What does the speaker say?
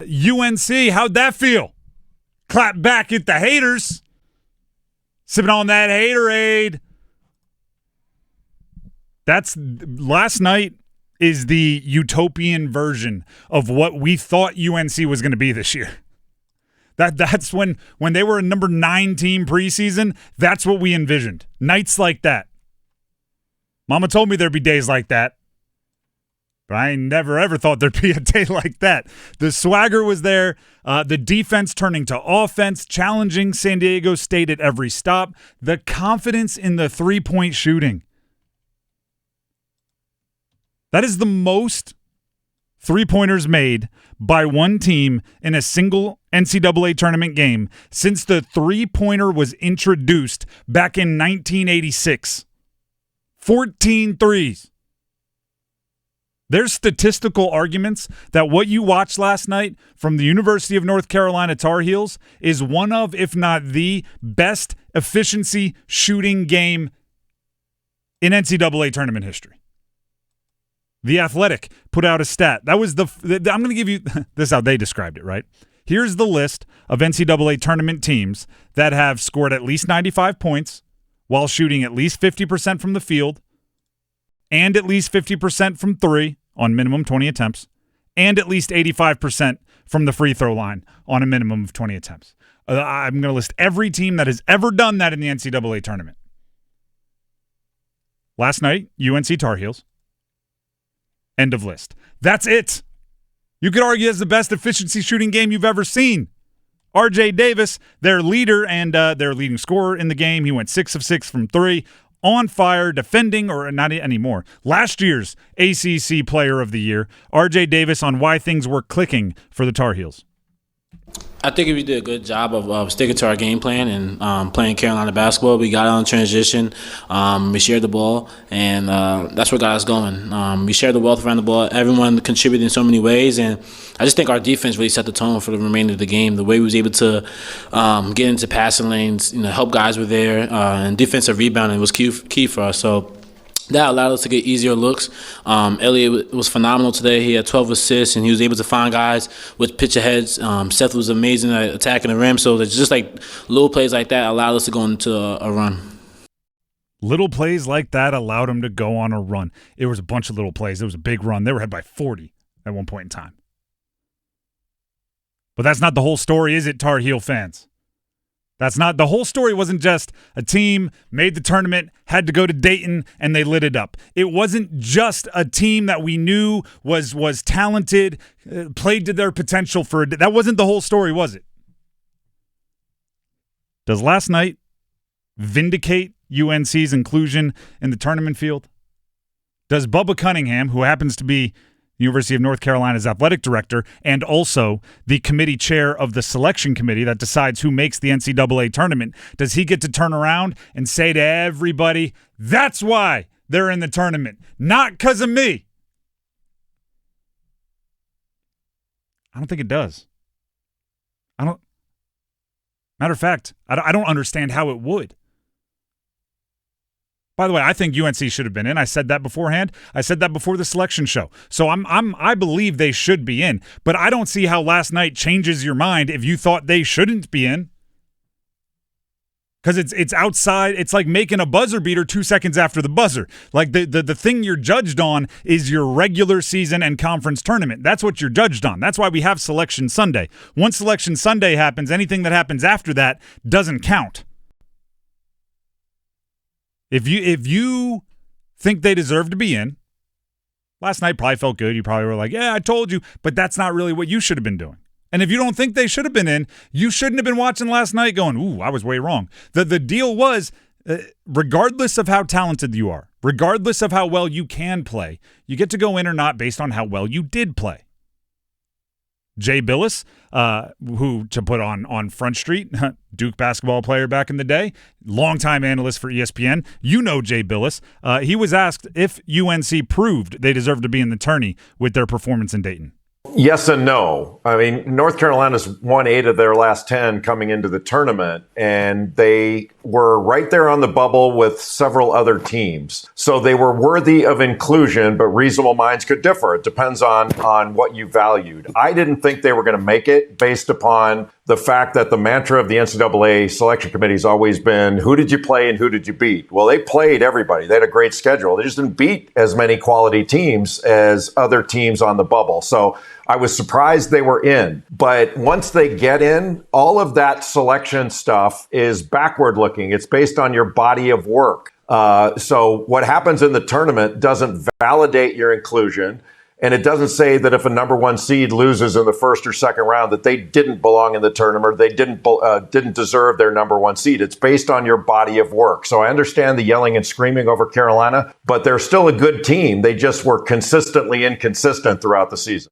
UNC, how'd that feel? Clap back at the haters. Sipping on that haterade. Last night is the utopian version of what we thought UNC was going to be this year. That's when they were a number 9 team preseason, that's what we envisioned. Nights like that. Mama told me there'd be days like that. But I never, ever thought there'd be a day like that. The swagger was there. The defense turning to offense, challenging San Diego State at every stop. The confidence in the three-point shooting. That is the most three-pointers made by one team in a single NCAA tournament game since the three-pointer was introduced back in 1986. 14 threes. There's statistical arguments that what you watched last night from the University of North Carolina Tarheels is one of, if not the best efficiency shooting game in NCAA tournament history. The Athletic put out a stat. That was I'm going to give you – this is how they described it, right? Here's the list of NCAA tournament teams that have scored at least 95 points while shooting at least 50% from the field and at least 50% from three on minimum 20 attempts, and at least 85% from the free throw line on a minimum of 20 attempts. I'm going to list every team that has ever done that in the NCAA tournament. Last night, UNC Tarheels. End of list. That's it. You could argue it's the best efficiency shooting game you've ever seen. RJ Davis, their leader and their leading scorer in the game, he went 6 of 6 from three. On fire, defending, or not anymore. Last year's ACC Player of the Year, RJ Davis, on why things were clicking for the Tar Heels. I think we did a good job of sticking to our game plan and playing Carolina basketball. We got on transition. We shared the ball, and that's what got us going. We shared the wealth around the ball. Everyone contributed in so many ways, and I just think our defense really set the tone for the remainder of the game. The way we was able to get into passing lanes, help guys were there, and defensive rebounding was key for us. So that allowed us to get easier looks. Elliott was phenomenal today. He had 12 assists, and he was able to find guys with pitch aheads. Seth was amazing at attacking the rim. So it's just like little plays like that allowed us to go into a run. Little plays like that allowed him to go on a run. It was a bunch of little plays. It was a big run. They were ahead by 40 at one point in time. But that's not the whole story, is it, Tar Heel fans? That's not – the whole story wasn't just a team made the tournament, had to go to Dayton, and they lit it up. It wasn't just a team that we knew was talented, played to their potential for – that wasn't the whole story, was it? Does last night vindicate UNC's inclusion in the tournament field? Does Bubba Cunningham, who happens to be – University of North Carolina's athletic director, and also the committee chair of the selection committee that decides who makes the NCAA tournament, does he get to turn around and say to everybody, that's why they're in the tournament, not because of me? I don't think it does. Matter of fact, I don't understand how it would. By the way, I think UNC should have been in. I said that beforehand. I said that before the selection show. So I believe they should be in. But I don't see how last night changes your mind if you thought they shouldn't be in. Because it's outside. It's like making a buzzer beater 2 seconds after the buzzer. Like the thing you're judged on is your regular season and conference tournament. That's what you're judged on. That's why we have Selection Sunday. Once Selection Sunday happens, anything that happens after that doesn't count. If you think they deserve to be in, last night probably felt good. You probably were like, yeah, I told you. But that's not really what you should have been doing. And if you don't think they should have been in, you shouldn't have been watching last night going, ooh, I was way wrong. The deal was, regardless of how talented you are, regardless of how well you can play, you get to go in or not based on how well you did play. Jay Billis, who to put on Front Street, Duke basketball player back in the day, longtime analyst for ESPN. You know Jay Billis. He was asked if UNC proved they deserved to be in the tourney with their performance in Dayton. Yes and no. I mean, North Carolina's won 8 of their last 10 coming into the tournament, and they were right there on the bubble with several other teams. So they were worthy of inclusion, but reasonable minds could differ. It depends on what you valued. I didn't think they were going to make it based upon the fact that the mantra of the NCAA selection committee has always been, who did you play and who did you beat? Well, they played everybody. They had a great schedule. They just didn't beat as many quality teams as other teams on the bubble. So I was surprised they were in. But once they get in, all of that selection stuff is backward looking. It's based on your body of work. So what happens in the tournament doesn't validate your inclusion. And it doesn't say that if a number 1 seed loses in the first or second round that they didn't belong in the tournament or they didn't deserve their number 1 seed. It's based on your body of work. So I understand the yelling and screaming over Carolina, but they're still a good team. They just were consistently inconsistent throughout the season.